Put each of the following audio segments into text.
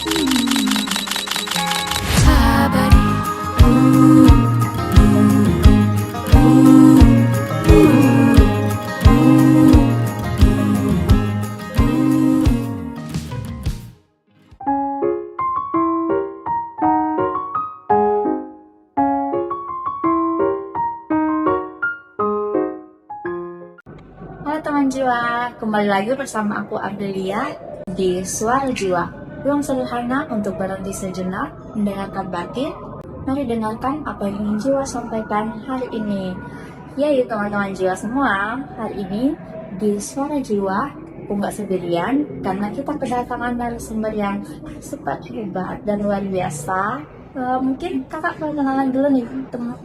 Halo teman jiwa, kembali lagi bersama aku Ardelia di Suara Jiwa. Ruang sederhana untuk berhenti sejenak, mendengarkan batin. Mari dengarkan apa yang ingin jiwa sampaikan hari ini. Yaitu teman-teman jiwa semua, hari ini di Suara Jiwa, aku nggak sendirian karena kita kedatangan narasumber yang super hebat dan luar biasa. Mungkin kakak perkenalan dulu nih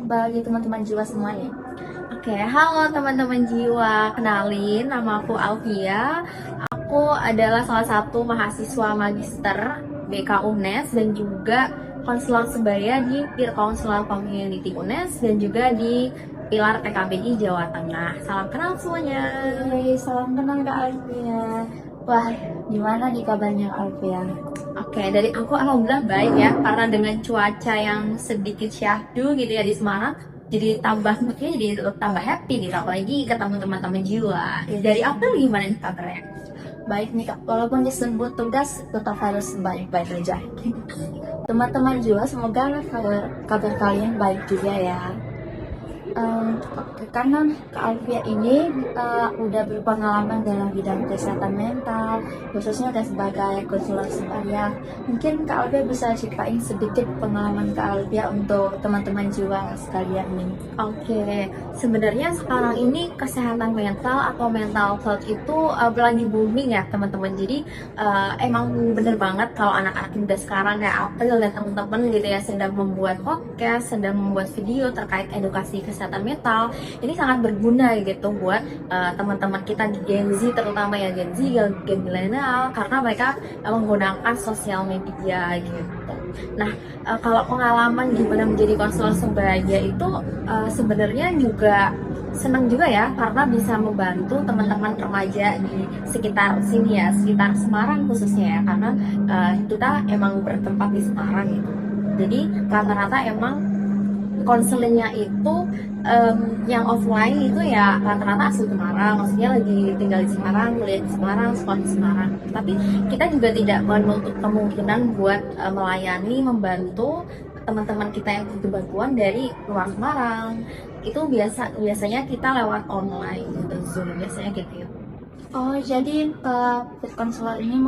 bagi teman-teman jiwa semuanya. Oke, halo teman-teman jiwa. Kenalin, nama aku Alvia. Aku adalah salah satu mahasiswa magister BK UNES dan juga konselor sebaya di Peer Counselor Community UNES dan juga di Pilar PKBI Jawa Tengah. Salam kenal semuanya. Hai, salam kenal Kak Alvia. Wah, gimana nih kabarnya Kak Alvia? Oke, dari aku alhamdulillah baik ya, karena dengan cuaca yang sedikit syahdu gitu ya di Semarang, jadi tambah moodnya jadi tambah happy gitu, apalagi ketemu teman-teman jiwa. Dari April gimana nih kabarnya? Baik nih Kak, walaupun disebut tugas tetap harus baik-baik aja. Teman-teman jiwa, semoga kabar kalian baik juga ya. Karena Kak Alvia ini udah berpengalaman dalam bidang kesehatan mental, khususnya udah sebagai konselor sebaya. Mungkin Kak Alvia bisa ceritain sedikit pengalaman Kak Alvia untuk teman-teman jiwa sekalian nih. Oke, sebenarnya sekarang ini kesehatan mental atau mental health itu lagi booming ya teman-teman. Jadi emang bener banget kalau anak-anak muda sekarang kayak April dan teman-teman gitu ya sedang membuat podcast, sedang membuat video terkait edukasi kesehatan mental. Ini sangat berguna gitu buat teman-teman kita di Gen Z, terutama ya Gen Z, Gen milenial, karena mereka menggunakan sosial media gitu. Nah, kalau pengalaman gimana menjadi konselor sebaya itu sebenarnya juga senang juga ya, karena bisa membantu teman-teman remaja di sekitar sini ya, sekitar Semarang khususnya ya, karena kita emang bertempat di Semarang gitu. Jadi rata-rata emang konselingnya itu yang offline itu ya rata-rata asli Semarang, maksudnya lagi tinggal di Semarang, kuliah di Semarang, sekolah di Semarang. Tapi kita juga tidak menutup kemungkinan buat melayani, membantu teman-teman kita yang butuh bantuan dari luar Semarang. Itu biasanya kita lewat online gitu, Zoom biasanya gitu ya. Oh, jadi konselor ini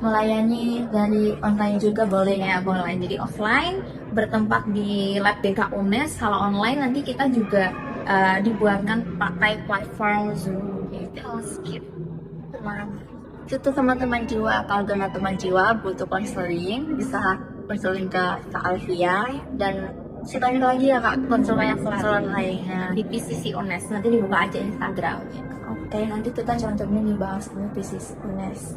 melayani dari online juga boleh ya? Ya boleh, jadi offline bertempat di lab BK UNES. Kalau online nanti kita juga dibuatkan pakai platform Zoom gitu. Itu teman-teman jiwa, kalau teman-teman jiwa butuh konseling bisa konseling ke Kak Alvia, dan sekali lagi ya Kak, konselor lainnya Di PCC UNES nanti dibuka aja Instagram. Oke, nanti kita cantumin di bahas ini PCC UNES.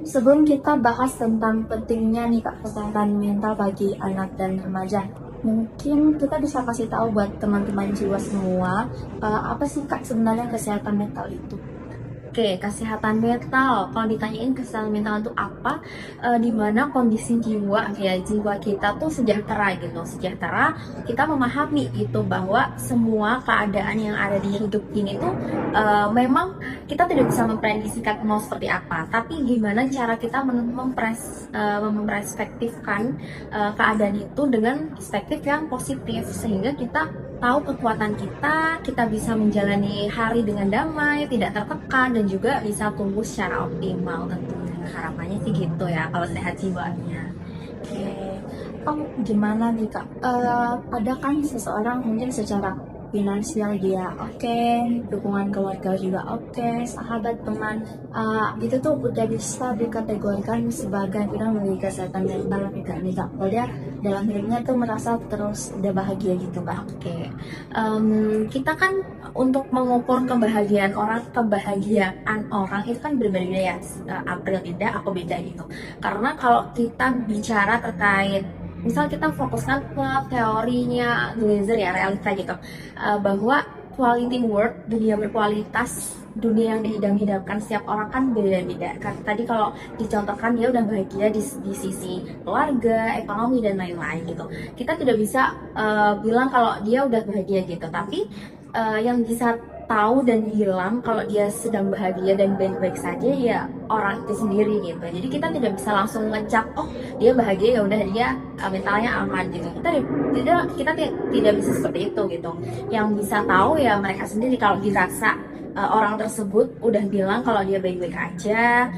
Sebelum kita bahas tentang pentingnya nih Kak kesehatan mental bagi anak dan remaja, mungkin kita bisa kasih tahu buat teman-teman jiwa semua, apa sih Kak sebenarnya kesehatan mental itu? Oke, kesehatan mental. Kalau ditanyain kesehatan mental itu apa, dimana kondisi jiwa kita tuh sejahtera gitu. Sejahtera, kita memahami gitu bahwa semua keadaan yang ada di hidup ini tuh memang kita tidak bisa memprediksikan mau seperti apa. Tapi gimana cara kita memperspektifkan keadaan itu dengan perspektif yang positif, sehingga kita tahu kekuatan kita bisa menjalani hari dengan damai, tidak tertekan, dan juga bisa tumbuh secara optimal tentunya. Harapannya sih gitu ya, kalau sehat jiwanya. Oke, gimana nih Kak? Ada kan seseorang mungkin secara finansial dia oke, dukungan keluarga juga oke, sahabat teman itu tuh udah bisa dikategorikan sebagai kita memiliki kesehatan mental tidak nih Kak? Kalau dia dalam hidupnya tuh merasa terus udah bahagia gitu Kak? Oke, kita kan untuk mengukur kebahagiaan orang itu kan berbeda ya. April beda, aku beda gitu. Karena kalau kita bicara terkait misal kita fokuskan ke teorinya Glaser ya, realita gitu, bahwa quality work, dunia berkualitas, dunia yang diidam-idamkan setiap orang kan beda-beda. Kan tadi kalau dicontohkan dia udah bahagia di sisi keluarga, ekonomi dan lain-lain gitu. Kita tidak bisa bilang kalau dia udah bahagia gitu, tapi yang bisa tahu dan bilang kalau dia sedang bahagia dan baik-baik saja ya orang itu sendiri gitu. Jadi kita tidak bisa langsung ngecap oh dia bahagia ya udah dia mentalnya aman gitu. Kita tidak bisa seperti itu gitu. Yang bisa tahu ya mereka sendiri. Kalau dirasa orang tersebut udah bilang kalau dia baik-baik aja,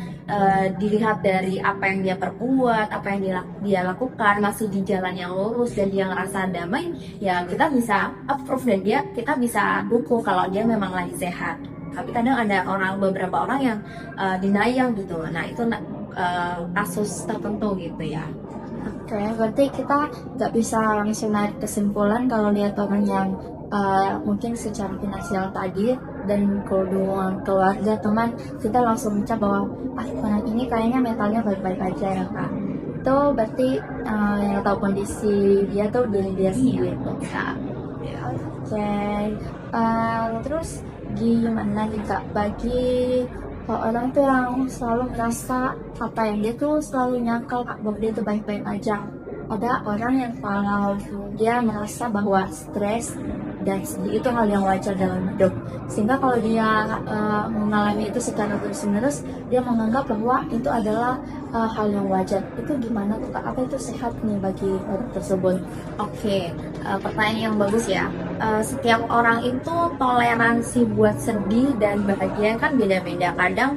dilihat dari apa yang dia perbuat, apa yang dia lakukan, masih di jalan yang lurus dan dia ngerasa damai, ya kita bisa approve dan kita bisa dukung kalau dia memang lagi sehat. Tapi kadang ada beberapa orang yang denial gitu. Nah itu kasus tertentu gitu ya. Oke, berarti kita nggak bisa langsung narik kesimpulan kalau lihat orang yang mungkin secara finansial tadi dan kedua keluarga teman, kita langsung mencap bahwa orang ini kayaknya mentalnya baik-baik aja ya kak. Itu berarti yang tahu kondisi dia tuh diri dia sendiri tuh kak. Oke, terus gimana nih kak bagi orang tuh yang selalu merasa apa yang dia tuh selalu nyangkal bahwa dia tuh baik-baik aja. Ada orang yang kalau dia merasa bahwa stres dan sedih itu hal yang wajar dalam hidup, sehingga kalau dia mengalami itu secara terus-menerus, dia menganggap bahwa itu adalah hal yang wajar. Itu gimana tuh kak? Apa itu sehat nih bagi orang tersebut? Oke, pertanyaan yang bagus ya. Setiap orang itu toleransi buat sedih dan bahagia kan beda-beda. Kadang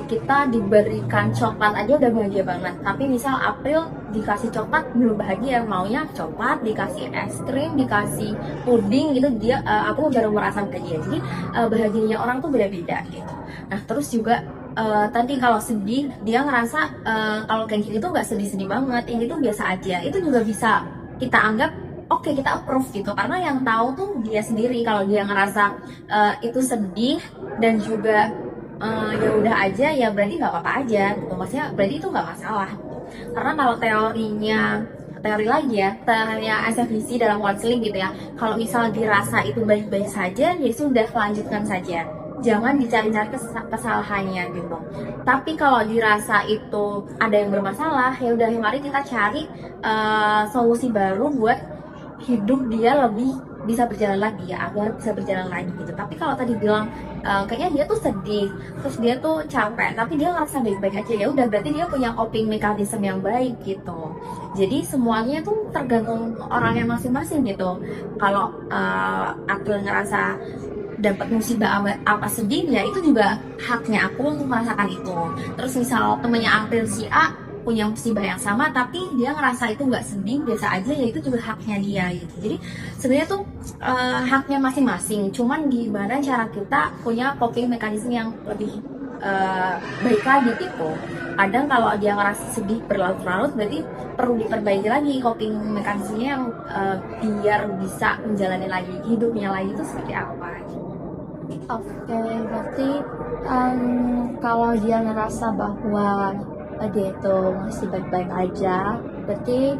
kita diberikan coklat aja udah bahagia banget. Tapi misal April dikasih coklat belum bahagia, maunya coklat, dikasih es krim, dikasih puding gitu, aku baru merasa bahagia. Jadi bahagianya orang tuh beda-beda gitu. Nah terus juga tadi kalau sedih dia ngerasa kalau kayak gini tuh nggak sedih-sedih banget, ini tuh biasa aja. Itu juga bisa kita anggap oke, kita approve gitu, karena yang tahu tuh dia sendiri. Kalau dia ngerasa itu sedih dan juga ya udah aja, ya berarti nggak apa-apa aja gitu. Maksudnya berarti itu nggak masalah gitu. Karena kalau teori lagi ya, teorinya SFDC dalam counseling gitu ya, kalau misal dirasa itu baik-baik saja, ya sudah lanjutkan saja, jangan dicari-cari kesalahannya gitu. Tapi kalau dirasa itu ada yang bermasalah, ya udah mari kita cari solusi baru buat hidup dia lebih bisa berjalan lagi ya, agar bisa berjalan lagi gitu. Tapi kalau tadi bilang kayaknya dia tuh sedih, terus dia tuh capek, tapi dia ngerasa baik-baik aja, ya udah berarti dia punya coping mechanism yang baik gitu. Jadi semuanya tuh tergantung orangnya masing-masing gitu. Kalau aku ngerasa dapat musibah apa sedih ya, itu juga haknya aku untuk merasakan itu. Terus misal temennya April si A punya musibah yang sama tapi dia ngerasa itu nggak sedih, biasa aja, ya itu juga haknya dia gitu. Jadi sebenarnya tuh haknya masing-masing, cuman gimana cara kita punya coping mekanisme yang lebih baik lagi gitu. Kadang kalau dia ngerasa sedih berlarut-larut, berarti perlu diperbaiki lagi coping mekanismenya yang biar bisa menjalani lagi hidupnya lagi itu seperti apa gitu. Oke, berarti kalau dia ngerasa bahwa dia itu masih baik-baik aja, berarti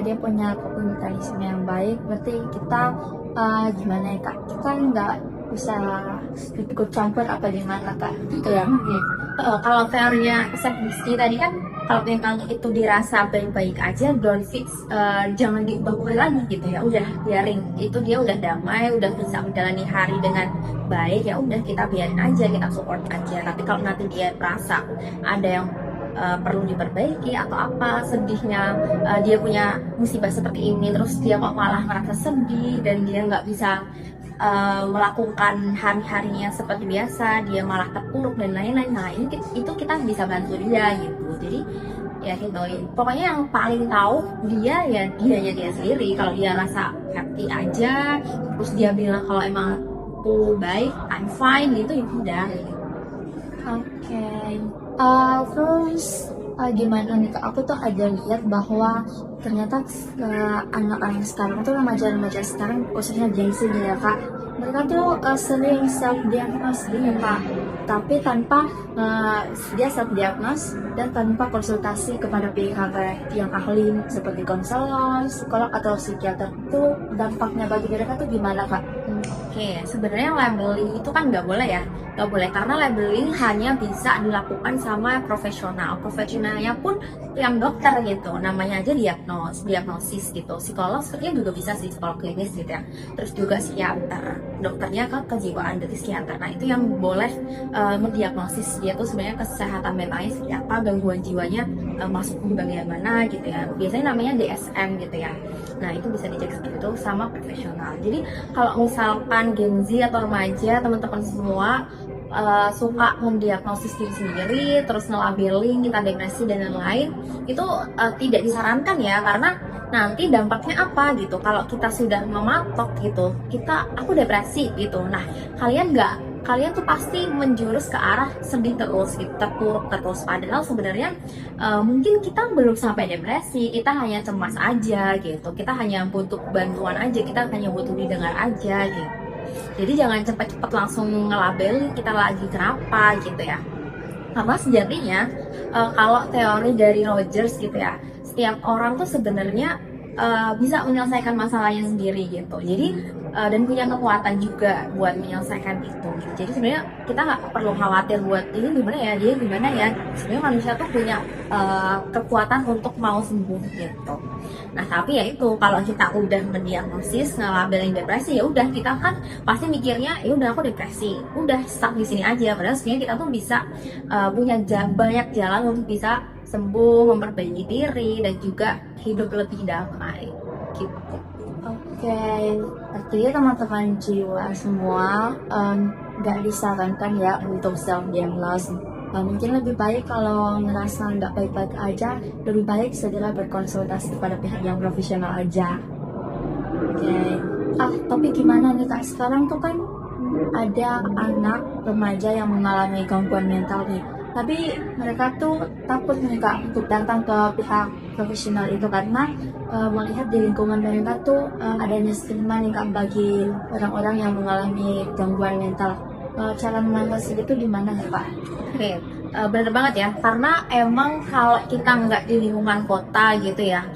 dia punya coping mekanisme yang baik. Berarti kita gimana ya kak? Kita nggak bisa ikut campur apa gimana kak? Gitu ya. Kalau teorinya SFDC tadi kan, kalau memang itu dirasa baik-baik aja, don't fix, jangan diubah-ubah lagi gitu ya. Udah biarin, itu dia udah damai, udah bisa menjalani hari dengan baik, ya udah kita biarin aja, kita support aja. Tapi kalau nanti dia merasa ada yang perlu diperbaiki atau apa, sedihnya dia punya musibah seperti ini, terus dia kok malah merasa sedih dan dia nggak bisa melakukan hari-harinya seperti biasa, dia malah terpuruk dan lain-lain. Nah itu kita bisa bantu dia gitu. Jadi ya gitu, pokoknya yang paling tahu dia ya dia sendiri. Kalau dia rasa happy aja, terus dia bilang kalau emang aku baik, I'm fine gitu, ya udah gitu. Oke. Terus gimana nih kak? Aku tuh ada lihat bahwa ternyata anak-anak sekarang tuh, remaja-remaja sekarang khususnya Gen Z ya kak, mereka tuh sering self diagnose gitu kak, tapi tanpa dia self diagnose dan tanpa konsultasi kepada pihak yang ahli seperti konselor, psikolog atau psikiater. Itu dampaknya bagi mereka tuh gimana kak? Oke, sebenarnya labeling itu kan nggak boleh ya, nggak boleh karena labeling hanya bisa dilakukan sama profesional. Profesionalnya pun yang dokter gitu, namanya aja diagnosis gitu. Psikolog sepertinya juga bisa sih, psikolog klinis gitu ya. Terus juga psikiater, dokternya ke kejiwaan dari psikiater. Nah itu yang boleh mendiagnosis dia tuh sebenarnya kesehatan mentalnya seperti apa, gangguan jiwanya masuk ke bagian mana gitu ya. Biasanya namanya DSM gitu ya. Nah itu bisa dicek seperti itu sama profesional. Jadi kalau misalkan Gen Z atau remaja teman-teman semua suka mendiagnosis diri sendiri, terus ngelabelin kita depresi dan lain-lain, itu tidak disarankan ya, karena nanti dampaknya apa gitu. Kalau kita sudah mematok gitu, aku depresi gitu. Nah, kalian tuh pasti menjurus ke arah sedih terus gitu, terpuruk terus. Padahal sebenarnya mungkin kita belum sampai depresi, kita hanya cemas aja gitu, kita hanya butuh bantuan aja, kita hanya butuh didengar aja gitu. Jadi jangan cepet-cepet langsung ngelabelin kita lagi kenapa gitu ya. Karena sejatinya kalau teori dari Rogers gitu ya, setiap orang tuh sebenarnya bisa menyelesaikan masalahnya sendiri gitu. Jadi dan punya kekuatan juga buat menyelesaikan itu. Gitu. Jadi sebenarnya kita nggak perlu khawatir buat ini gimana ya, dia gimana ya. Sebenarnya manusia tuh punya kekuatan untuk mau sembuh gitu. Nah tapi ya itu, kalau kita udah mendiagnosis ngelabelin depresi, ya udah kita kan pasti mikirnya ya udah aku depresi, udah stuck di sini aja. Padahal sebenarnya kita tuh bisa punya banyak jalan untuk bisa sembuh, memperbaiki diri dan juga hidup lebih damai gitu. Oke, artinya teman-teman jiwa semua nggak disarankan ya untuk self diagnose. Mungkin lebih baik kalau ngerasa nggak baik-baik aja, lebih baik segera berkonsultasi pada pihak yang profesional aja. Oke. Tapi gimana nih Kak? Sekarang tuh kan ada anak remaja yang mengalami gangguan mental nih. Tapi mereka tuh takut nih Kak untuk datang ke pihak profesional itu karena melihat di lingkungan mereka tuh adanya stigma nih Kak bagi orang-orang yang mengalami gangguan mental. Cara mengatasi itu gimana nih Kak? Oke, bener banget ya, karena emang kalau kita nggak di lingkungan kota gitu ya,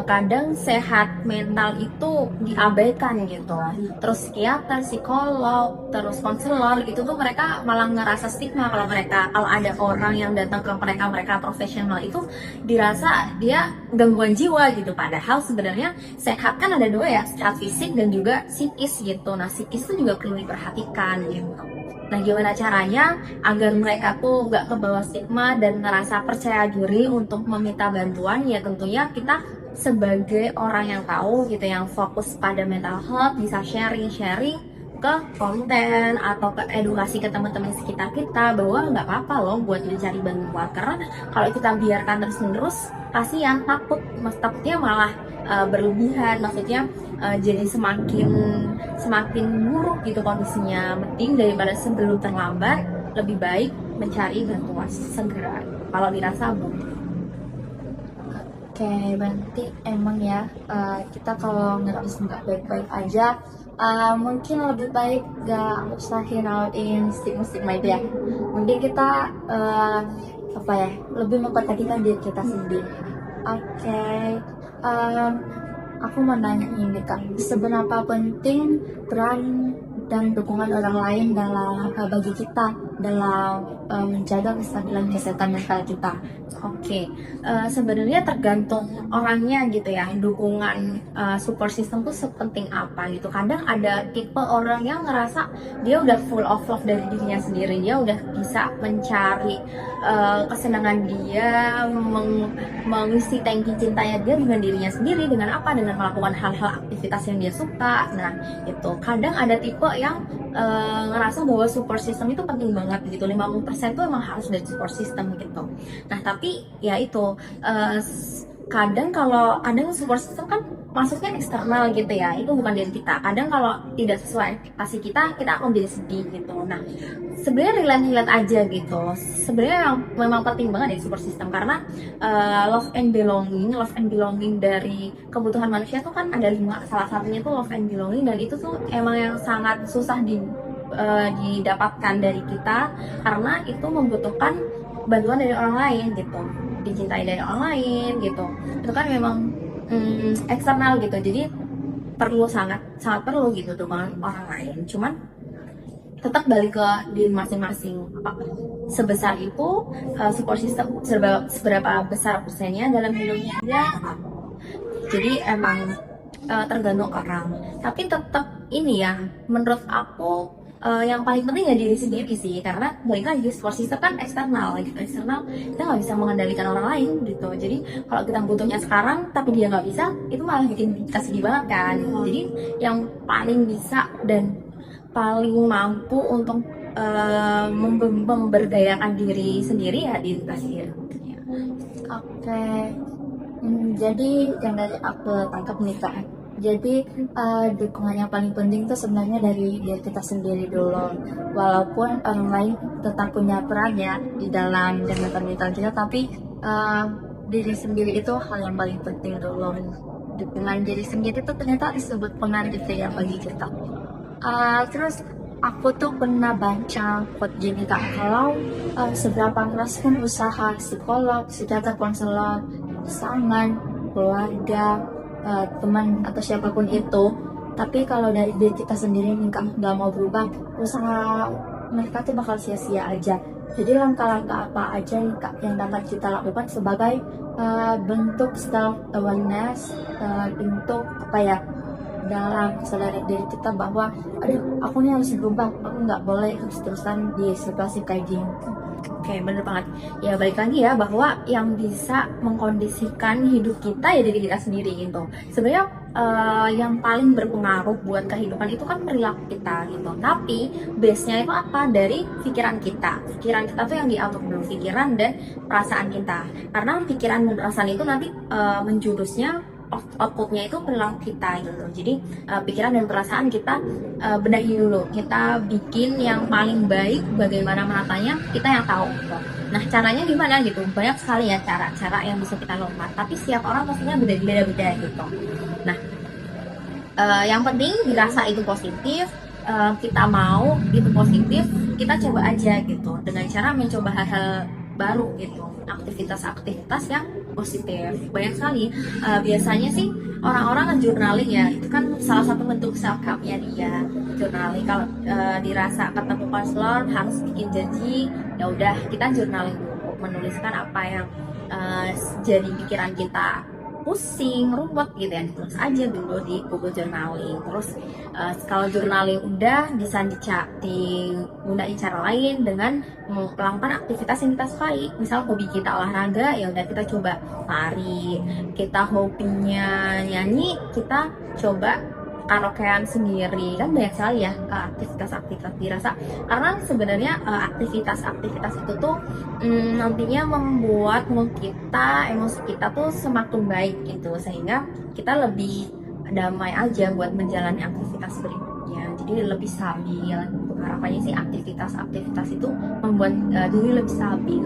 kadang sehat mental itu diabaikan gitu. Terus psikiater, psikolog, terus konselor gitu tuh mereka malah ngerasa stigma kalau ada orang yang datang ke mereka profesional itu dirasa dia gangguan jiwa gitu. Padahal sebenarnya sehat kan ada dua ya, sehat fisik dan juga psikis gitu. Nah psikis itu juga perlu diperhatikan gitu. Nah gimana caranya agar mereka tuh nggak kebawa stigma dan ngerasa percaya diri untuk meminta bantuan? Ya tentunya kita sebagai orang yang tahu gitu, yang fokus pada mental health, bisa sharing ke konten atau ke edukasi ke teman-teman sekitar kita bahwa nggak apa-apa loh buat mencari bantuan. Karena kalau kita biarkan terus-menerus, kasihan, takutnya malah berlebihan, maksudnya jadi semakin buruk gitu kondisinya. Mending daripada sebelum terlambat, lebih baik mencari bantuan segera kalau dirasa butuh. Oke, berarti emang ya kita kalau ngerasa nggak baik-baik aja, mungkin lebih baik gak usah hirauin stigma-stigma itu ya. Mungkin kita lebih memperhatikan diri kita sendiri. Oke, aku mau nanya ini Kak, seberapa penting peran dan dukungan orang lain dalam bagi kita dalam menjaga kestabilan kesehatan mental kita? Oke, sebenarnya tergantung orangnya gitu ya. Dukungan support system tuh sepenting apa gitu. Kadang ada tipe orang yang ngerasa dia udah full of love dari dirinya sendiri, dia udah bisa mencari kesenangan dia, mengisi tangki cintanya dia dengan dirinya sendiri. Dengan apa? Dengan melakukan hal-hal aktivitas yang dia suka. Nah itu kadang ada tipe yang ngerasa bahwa support system itu penting banget gitu. 50% tuh emang harus dari support system gitu. Nah tapi ya itu kadang support system kan maksudnya eksternal gitu ya, itu bukan dari kita. Kadang kalau tidak sesuai ekspektasi kita akan jadi sedih gitu. Nah sebenarnya relate aja gitu. Sebenarnya memang penting banget dari support system karena love and belonging dari kebutuhan manusia tuh kan ada 5. Salah satunya tuh love and belonging, dan itu tuh emang yang sangat susah didapatkan dari kita karena itu membutuhkan bantuan dari orang lain gitu, dicintai dari orang lain gitu. Itu kan memang eksternal gitu. Jadi perlu, sangat sangat perlu gitu dukungan orang lain. Cuman tetap balik ke diri masing-masing. Apakah sebesar itu support system, seberapa besar persennya dalam hidupnya dia. Jadi emang tergantung orang. Tapi tetap ini ya, menurut aku yang paling penting ya diri sendiri sih. Karena balik lagi support system kan eksternal gitu. Eksternal kita nggak bisa mengendalikan orang lain gitu. Jadi kalau kita butuhnya sekarang tapi dia nggak bisa, itu malah bikin kita sedih banget kan. Jadi yang paling bisa dan paling mampu untuk memberdayakan diri sendiri ya diri kita sendiri. Oke. Jadi yang dari aku tangkap nih Kak, jadi dukungan yang paling penting itu sebenarnya dari diri kita sendiri dulu. Walaupun orang lain tetap punya peran ya di dalam mental kita, tapi diri sendiri itu hal yang paling penting dulu. Dukungan diri sendiri itu ternyata disebut pengaruh gitu ya bagi kita. Terus aku tuh pernah baca quote gini Kak, kalau seberapa keras pun usaha psikolog, psikiater, konselor, pasangan, keluarga, teman atau siapapun itu, tapi kalau dari diri kita sendiri nih Kak nggak mau berubah, usaha mereka tuh bakal sia-sia aja. Jadi langkah-langkah apa aja nih Kak yang dapat kita lakukan sebagai bentuk self awareness, untuk apa ya, dalam kesadaran diri kita bahwa aduh aku nih harus berubah, aku nggak boleh terus-terusan di situasi kayak gini. Oke, bener banget. Ya balik lagi ya, bahwa yang bisa mengkondisikan hidup kita ya diri kita sendiri gitu. Sebenarnya yang paling berpengaruh buat kehidupan itu kan perilaku kita gitu. Tapi base-nya itu apa? Dari pikiran kita. Pikiran kita tuh yang diatur dulu, pikiran dan perasaan kita. Karena pikiran dan perasaan itu nanti menjurusnya, outputnya itu perilaku kita gitu. Jadi pikiran dan perasaan kita benahi dulu, kita bikin yang paling baik. Bagaimana menatanya kita yang tahu gitu. Nah caranya gimana gitu, banyak sekali ya cara-cara yang bisa kita lakukan, tapi setiap orang pastinya beda-beda gitu. Nah yang penting dirasa itu positif, kita mau itu positif, kita coba aja gitu dengan cara mencoba hal-hal baru gitu, aktivitas-aktivitas yang positif. Banyak sekali biasanya sih orang-orang journaling ya, itu kan salah satu bentuk self help-nya dia. Journaling kalau dirasa ketemu konselor harus bikin janji, ya udah kita journaling dulu, menuliskan apa yang jadi pikiran kita pusing, ruwet gitu ya, terus aja dulu di Google Journaling. Terus kalau journaling udah, bisa gunain cara lain dengan melakukan aktivitas yang kita sukai. Misal hobi kita olahraga, ya udah kita coba lari. Kita hobinya nyanyi, kita coba karaokean sendiri. Kan banyak sekali ya aktivitas-aktivitas dirasa, karena sebenarnya aktivitas-aktivitas itu tuh nantinya membuat mood kita, emosi kita tuh semakin baik gitu, sehingga kita lebih damai aja buat menjalani aktivitas berikutnya, jadi lebih stabil. Harapannya sih aktivitas-aktivitas itu membuat diri lebih stabil.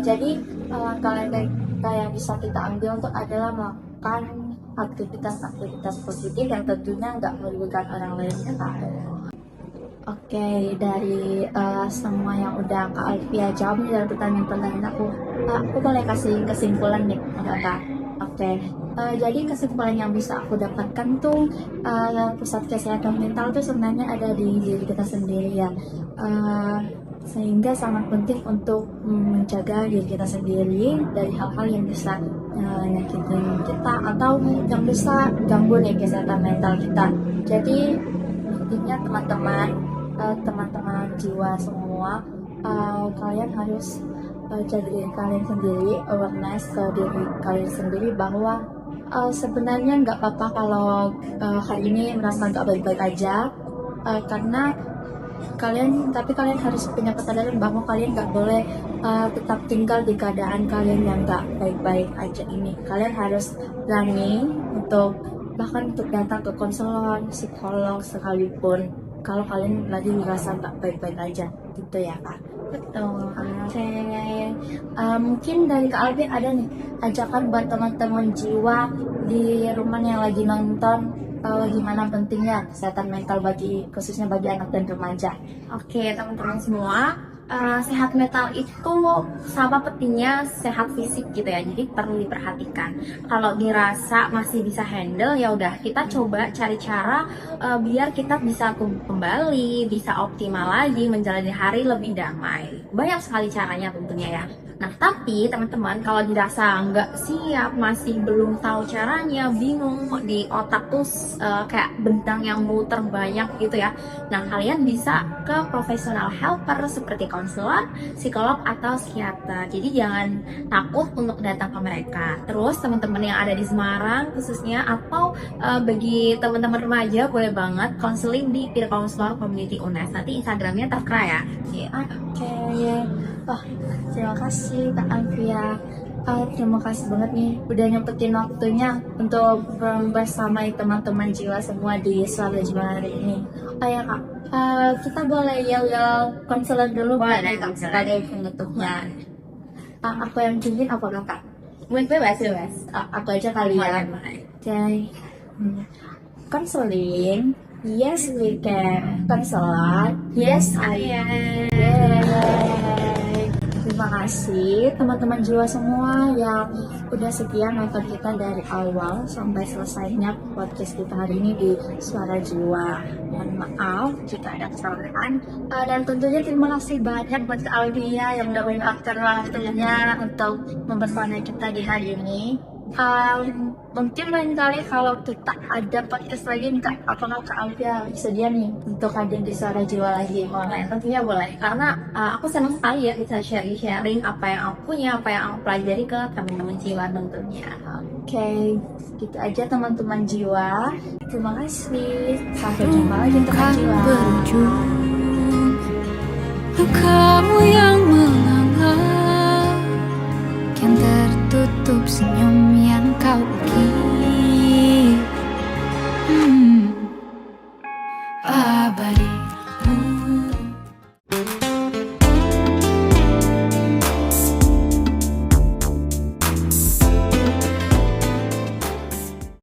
Jadi langkah yang bisa kita ambil untuk adalah melakukan aktivitas-aktivitas positif yang tentunya nggak merugikan orang lain ya Kak. Oke, dari semua yang udah Kak Alfia jawab nih dari pertanyaan-pertanyaan aku boleh kasih kesimpulan nih Kak. Oke, jadi kesimpulan yang bisa aku dapatkan tuh pusat kesehatan mental tuh sebenarnya ada di diri kita sendiri ya. Sehingga sangat penting untuk menjaga diri kita sendiri dari hal-hal yang bisa nyakitin kita atau yang bisa ganggu nih kesehatan mental kita. Jadi intinya teman-teman jiwa semua, kalian harus jaga diri kalian sendiri, awareness ke diri kalian sendiri bahwa sebenarnya nggak apa-apa kalau hari ini merasa nggak baik-baik aja, karena kalian harus punya kesadaran bahwa kalian nggak boleh tetap tinggal di keadaan kalian yang nggak baik-baik aja ini. Kalian harus berani bahkan untuk datang ke konselor, psikolog sekalipun kalau kalian lagi merasa nggak baik-baik aja gitu ya Kak. Betul. Oke. Mungkin dari Kak Alvin ada nih ajakan buat teman-teman jiwa di rumah yang lagi nonton, gimana pentingnya kesehatan mental khususnya bagi anak dan remaja. Oke, teman-teman semua, sehat mental itu sama pentingnya sehat fisik gitu ya, jadi perlu diperhatikan. Kalau dirasa masih bisa handle, ya udah kita coba cari cara biar kita bisa kembali, bisa optimal lagi menjalani hari lebih damai. Banyak sekali caranya tentunya ya. Nah, tapi teman-teman kalau dirasa nggak siap, masih belum tahu caranya, bingung di otak tuh kayak bentang yang muter banyak gitu ya. Nah, kalian bisa ke profesional helper seperti konselor, psikolog, atau psikiater. Jadi jangan takut untuk datang ke mereka. Terus teman-teman yang ada di Semarang khususnya, atau bagi teman-teman remaja, boleh banget konseling di peer counselor community UNES. Nanti Instagramnya tertera ya. Oke. Wah, terima kasih Kak Alfia. Terima kasih banget nih udah nyempetin waktunya untuk bersama teman-teman jiwa semua di Suara Jiwa hari ini. Oh ya Kak, kita boleh yel-yel konselor dulu Boleh, Kak, konselor. sebagai penutupnya. Apa yang cincin apa Kak? Bebas. Aku aja kali ya. Boleh. Oke. Konseling, yes we can. Konselor, yes I am. Yeay. Terima kasih teman-teman jiwa semua yang udah setia nonton kita dari awal sampai selesainya podcast kita hari ini di Suara Jiwa. Mohon maaf jika ada kesalahan, dan tentunya terima kasih banyak buat Alvia yang udah meluangkan waktunya untuk mempersona kita di hari ini. Mungkin lain kali kalau kita ada podcast lagi nih Kak, apakah Kak Alfia sedia nih untuk hadir di Suara Jiwa lagi? Boleh, tentunya boleh. Karena aku senang sekali ya bisa sharing apa yang aku punya, apa yang aku pelajari ke teman-teman jiwa tentunya. Oke, gitu aja teman-teman jiwa. Terima kasih. Sampai jumpa lagi teman jiwa. Lukamu yang